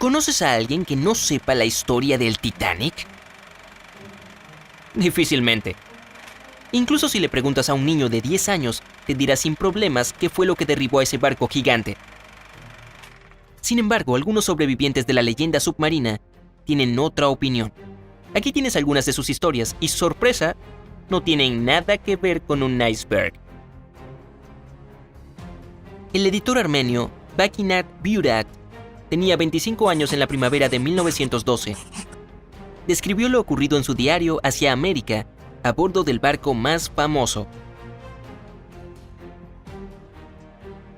¿Conoces a alguien que no sepa la historia del Titanic? Difícilmente. Incluso si le preguntas a un niño de 10 años, te dirá sin problemas qué fue lo que derribó a ese barco gigante. Sin embargo, algunos sobrevivientes de la leyenda submarina tienen otra opinión. Aquí tienes algunas de sus historias y, sorpresa, no tienen nada que ver con un iceberg. El editor armenio Bakinat Burat tenía 25 años en la primavera de 1912. Describió lo ocurrido en su diario Hacia América a bordo del barco más famoso.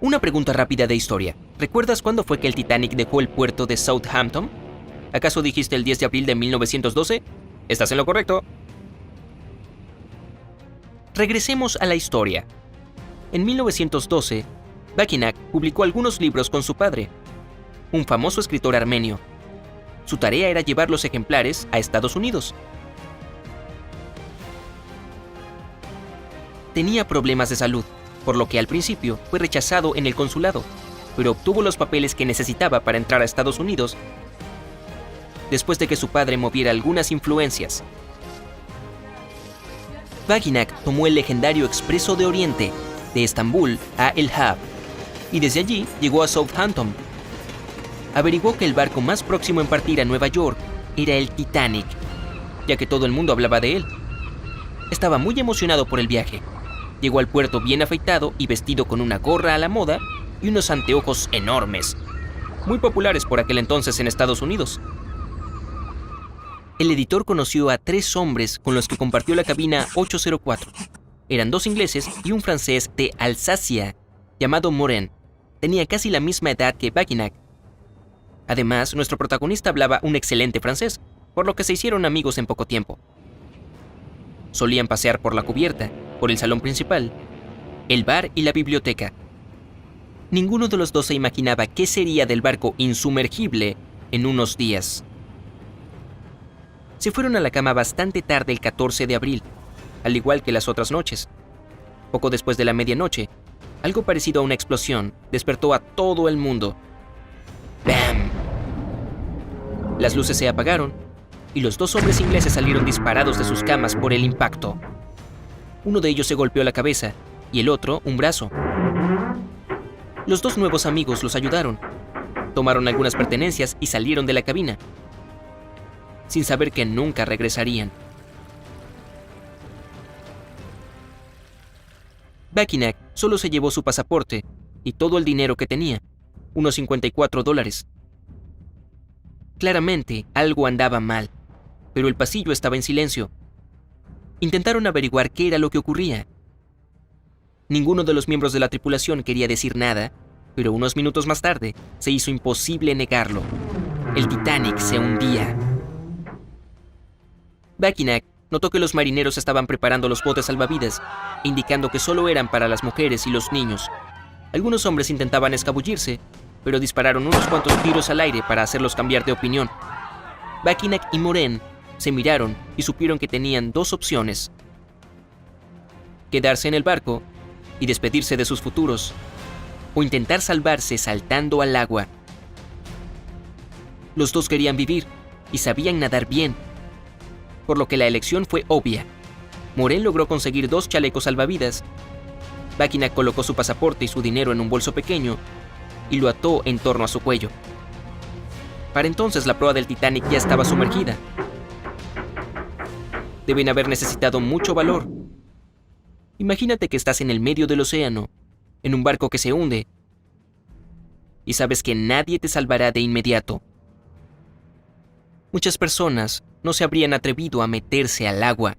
Una pregunta rápida de historia. ¿Recuerdas cuándo fue que el Titanic dejó el puerto de Southampton? ¿Acaso dijiste el 10 de abril de 1912? Estás en lo correcto. Regresemos a la historia. En 1912, Bakinat publicó algunos libros con su padre, un famoso escritor armenio. Su tarea era llevar los ejemplares a Estados Unidos. Tenía problemas de salud, por lo que al principio fue rechazado en el consulado, pero obtuvo los papeles que necesitaba para entrar a Estados Unidos después de que su padre moviera algunas influencias. Bakinat tomó el legendario Expreso de Oriente de Estambul a El Hab y desde allí llegó a Southampton. Averiguó que el barco más próximo en partir a Nueva York era el Titanic, ya que todo el mundo hablaba de él. Estaba muy emocionado por el viaje. Llegó al puerto bien afeitado y vestido con una gorra a la moda y unos anteojos enormes, muy populares por aquel entonces en Estados Unidos. El editor conoció a 3 hombres con los que compartió la cabina 804. Eran 2 ingleses y un francés de Alsacia, llamado Morin. Tenía casi la misma edad que Bakinat. Además, nuestro protagonista hablaba un excelente francés, por lo que se hicieron amigos en poco tiempo. Solían pasear por la cubierta, por el salón principal, el bar y la biblioteca. Ninguno de los dos se imaginaba qué sería del barco insumergible en unos días. Se fueron a la cama bastante tarde el 14 de abril, al igual que las otras noches. Poco después de la medianoche, algo parecido a una explosión despertó a todo el mundo. ¡Bam! Las luces se apagaron y los 2 hombres ingleses salieron disparados de sus camas por el impacto. Uno de ellos se golpeó la cabeza y el otro un brazo. Los 2 nuevos amigos los ayudaron. Tomaron algunas pertenencias y salieron de la cabina, sin saber que nunca regresarían. Bakinat solo se llevó su pasaporte y todo el dinero que tenía, unos $54. Claramente, algo andaba mal, pero el pasillo estaba en silencio. Intentaron averiguar qué era lo que ocurría. Ninguno de los miembros de la tripulación quería decir nada, pero unos minutos más tarde se hizo imposible negarlo. El Titanic se hundía. Bakinat notó que los marineros estaban preparando los botes salvavidas, indicando que solo eran para las mujeres y los niños. Algunos hombres intentaban escabullirse, pero dispararon unos cuantos tiros al aire para hacerlos cambiar de opinión. Bakinat y Morin se miraron y supieron que tenían 2 opciones: quedarse en el barco y despedirse de sus futuros, o intentar salvarse saltando al agua. Los 2 querían vivir y sabían nadar bien, por lo que la elección fue obvia. Morin logró conseguir 2 chalecos salvavidas. Bakinat colocó su pasaporte y su dinero en un bolso pequeño y lo ató en torno a su cuello. Para entonces la proa del Titanic ya estaba sumergida. Deben haber necesitado mucho valor. Imagínate que estás en el medio del océano, en un barco que se hunde, y sabes que nadie te salvará de inmediato. Muchas personas no se habrían atrevido a meterse al agua.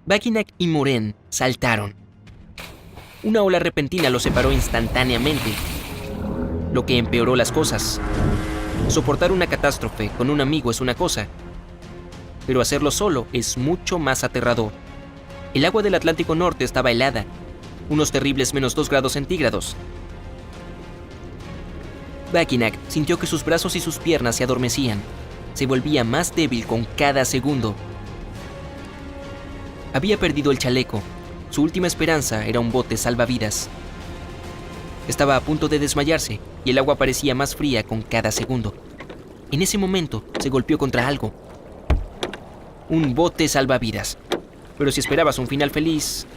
Bakinat y Morin saltaron. Una ola repentina los separó instantáneamente, lo que empeoró las cosas. Soportar una catástrofe con un amigo es una cosa, pero hacerlo solo es mucho más aterrador. El agua del Atlántico Norte estaba helada, unos terribles -2 grados centígrados. Bakinat sintió que sus brazos y sus piernas se adormecían. Se volvía más débil con cada segundo. Había perdido el chaleco. Su última esperanza era un bote salvavidas. Estaba a punto de desmayarse y el agua parecía más fría con cada segundo. En ese momento se golpeó contra algo. Un bote salvavidas. Pero si esperabas un final feliz,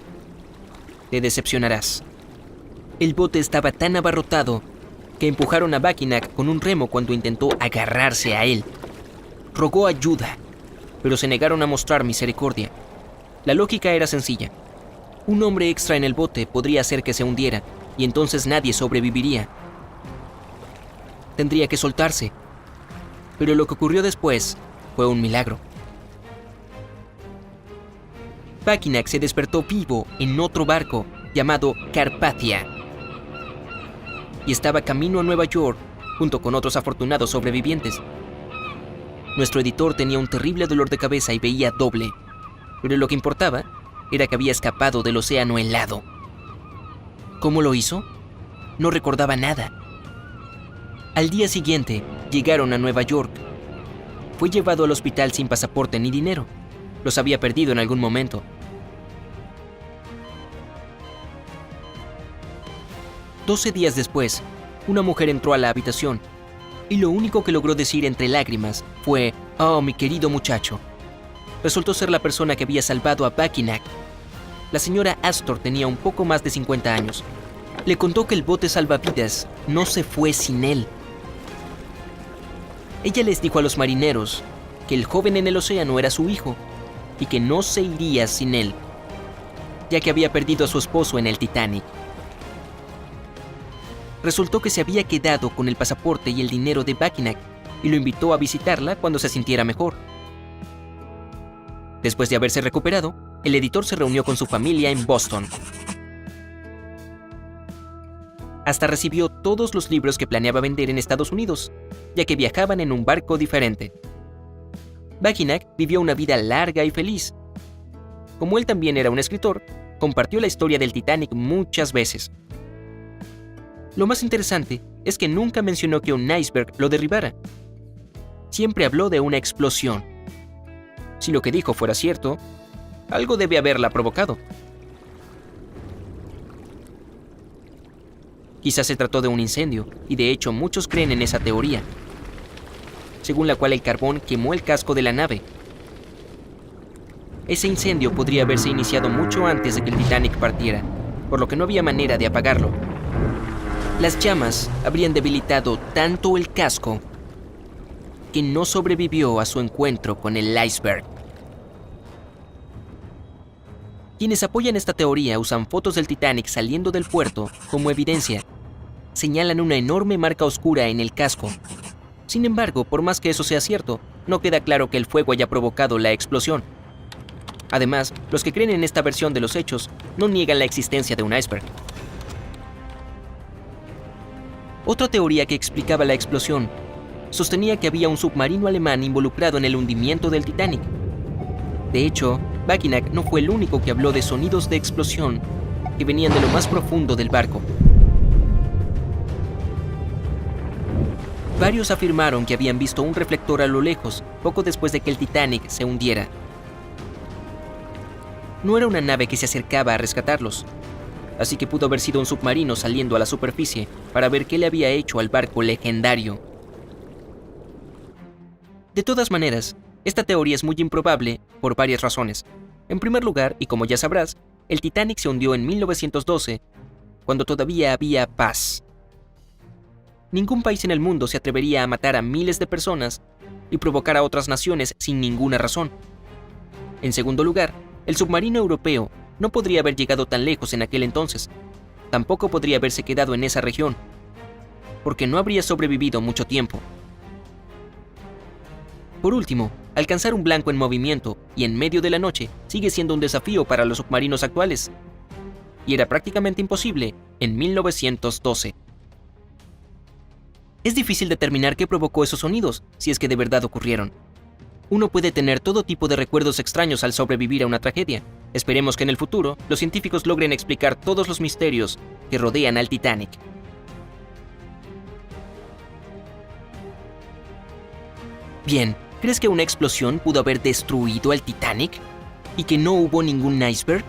te decepcionarás. El bote estaba tan abarrotado que empujaron a Mackinac con un remo cuando intentó agarrarse a él. Rogó ayuda, pero se negaron a mostrar misericordia. La lógica era sencilla. Un hombre extra en el bote podría hacer que se hundiera, y entonces nadie sobreviviría. Tendría que soltarse. Pero lo que ocurrió después fue un milagro. Mackinac se despertó vivo en otro barco llamado Carpathia y estaba camino a Nueva York junto con otros afortunados sobrevivientes. Nuestro editor tenía un terrible dolor de cabeza y veía doble, pero lo que importaba era que había escapado del océano helado. ¿Cómo lo hizo? No recordaba nada. Al día siguiente, llegaron a Nueva York. Fue llevado al hospital sin pasaporte ni dinero. Los había perdido en algún momento. Doce días después, una mujer entró a la habitación y lo único que logró decir entre lágrimas fue: «Oh, mi querido muchacho». Resultó ser la persona que había salvado a Mackinac. La señora Astor tenía un poco más de 50 años. Le contó que el bote salvavidas no se fue sin él. Ella les dijo a los marineros que el joven en el océano era su hijo y que no se iría sin él, ya que había perdido a su esposo en el Titanic. Resultó que se había quedado con el pasaporte y el dinero de Mackinac y lo invitó a visitarla cuando se sintiera mejor. Después de haberse recuperado, el editor se reunió con su familia en Boston. Hasta recibió todos los libros que planeaba vender en Estados Unidos, ya que viajaban en un barco diferente. Mackinac vivió una vida larga y feliz. Como él también era un escritor, compartió la historia del Titanic muchas veces. Lo más interesante es que nunca mencionó que un iceberg lo derribara. Siempre habló de una explosión. Si lo que dijo fuera cierto, algo debe haberla provocado. Quizás se trató de un incendio, y de hecho muchos creen en esa teoría, según la cual el carbón quemó el casco de la nave. Ese incendio podría haberse iniciado mucho antes de que el Titanic partiera, por lo que no había manera de apagarlo. Las llamas habrían debilitado tanto el casco que no sobrevivió a su encuentro con el iceberg. Quienes apoyan esta teoría usan fotos del Titanic saliendo del puerto como evidencia. Señalan una enorme marca oscura en el casco. Sin embargo, por más que eso sea cierto, no queda claro que el fuego haya provocado la explosión. Además, los que creen en esta versión de los hechos no niegan la existencia de un iceberg. Otra teoría que explicaba la explosión sostenía que había un submarino alemán involucrado en el hundimiento del Titanic. De hecho, Mackinac no fue el único que habló de sonidos de explosión que venían de lo más profundo del barco. Varios afirmaron que habían visto un reflector a lo lejos poco después de que el Titanic se hundiera. No era una nave que se acercaba a rescatarlos, así que pudo haber sido un submarino saliendo a la superficie para ver qué le había hecho al barco legendario. De todas maneras, esta teoría es muy improbable por varias razones. En primer lugar, y como ya sabrás, el Titanic se hundió en 1912, cuando todavía había paz. Ningún país en el mundo se atrevería a matar a miles de personas y provocar a otras naciones sin ninguna razón. En segundo lugar, el submarino europeo no podría haber llegado tan lejos en aquel entonces. Tampoco podría haberse quedado en esa región, porque no habría sobrevivido mucho tiempo. Por último, alcanzar un blanco en movimiento y en medio de la noche sigue siendo un desafío para los submarinos actuales. Y era prácticamente imposible en 1912. Es difícil determinar qué provocó esos sonidos, si es que de verdad ocurrieron. Uno puede tener todo tipo de recuerdos extraños al sobrevivir a una tragedia. Esperemos que en el futuro los científicos logren explicar todos los misterios que rodean al Titanic. Bien, ¿crees que una explosión pudo haber destruido al Titanic? ¿Y que no hubo ningún iceberg?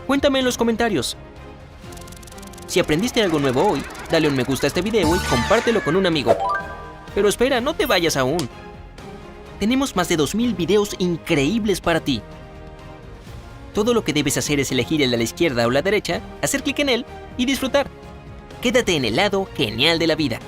Cuéntame en los comentarios. Si aprendiste algo nuevo hoy, dale un me gusta a este video y compártelo con un amigo. Pero espera, no te vayas aún. Tenemos más de 2000 videos increíbles para ti. Todo lo que debes hacer es elegir el de la izquierda o la derecha, hacer clic en él y disfrutar. Quédate en el lado genial de la vida.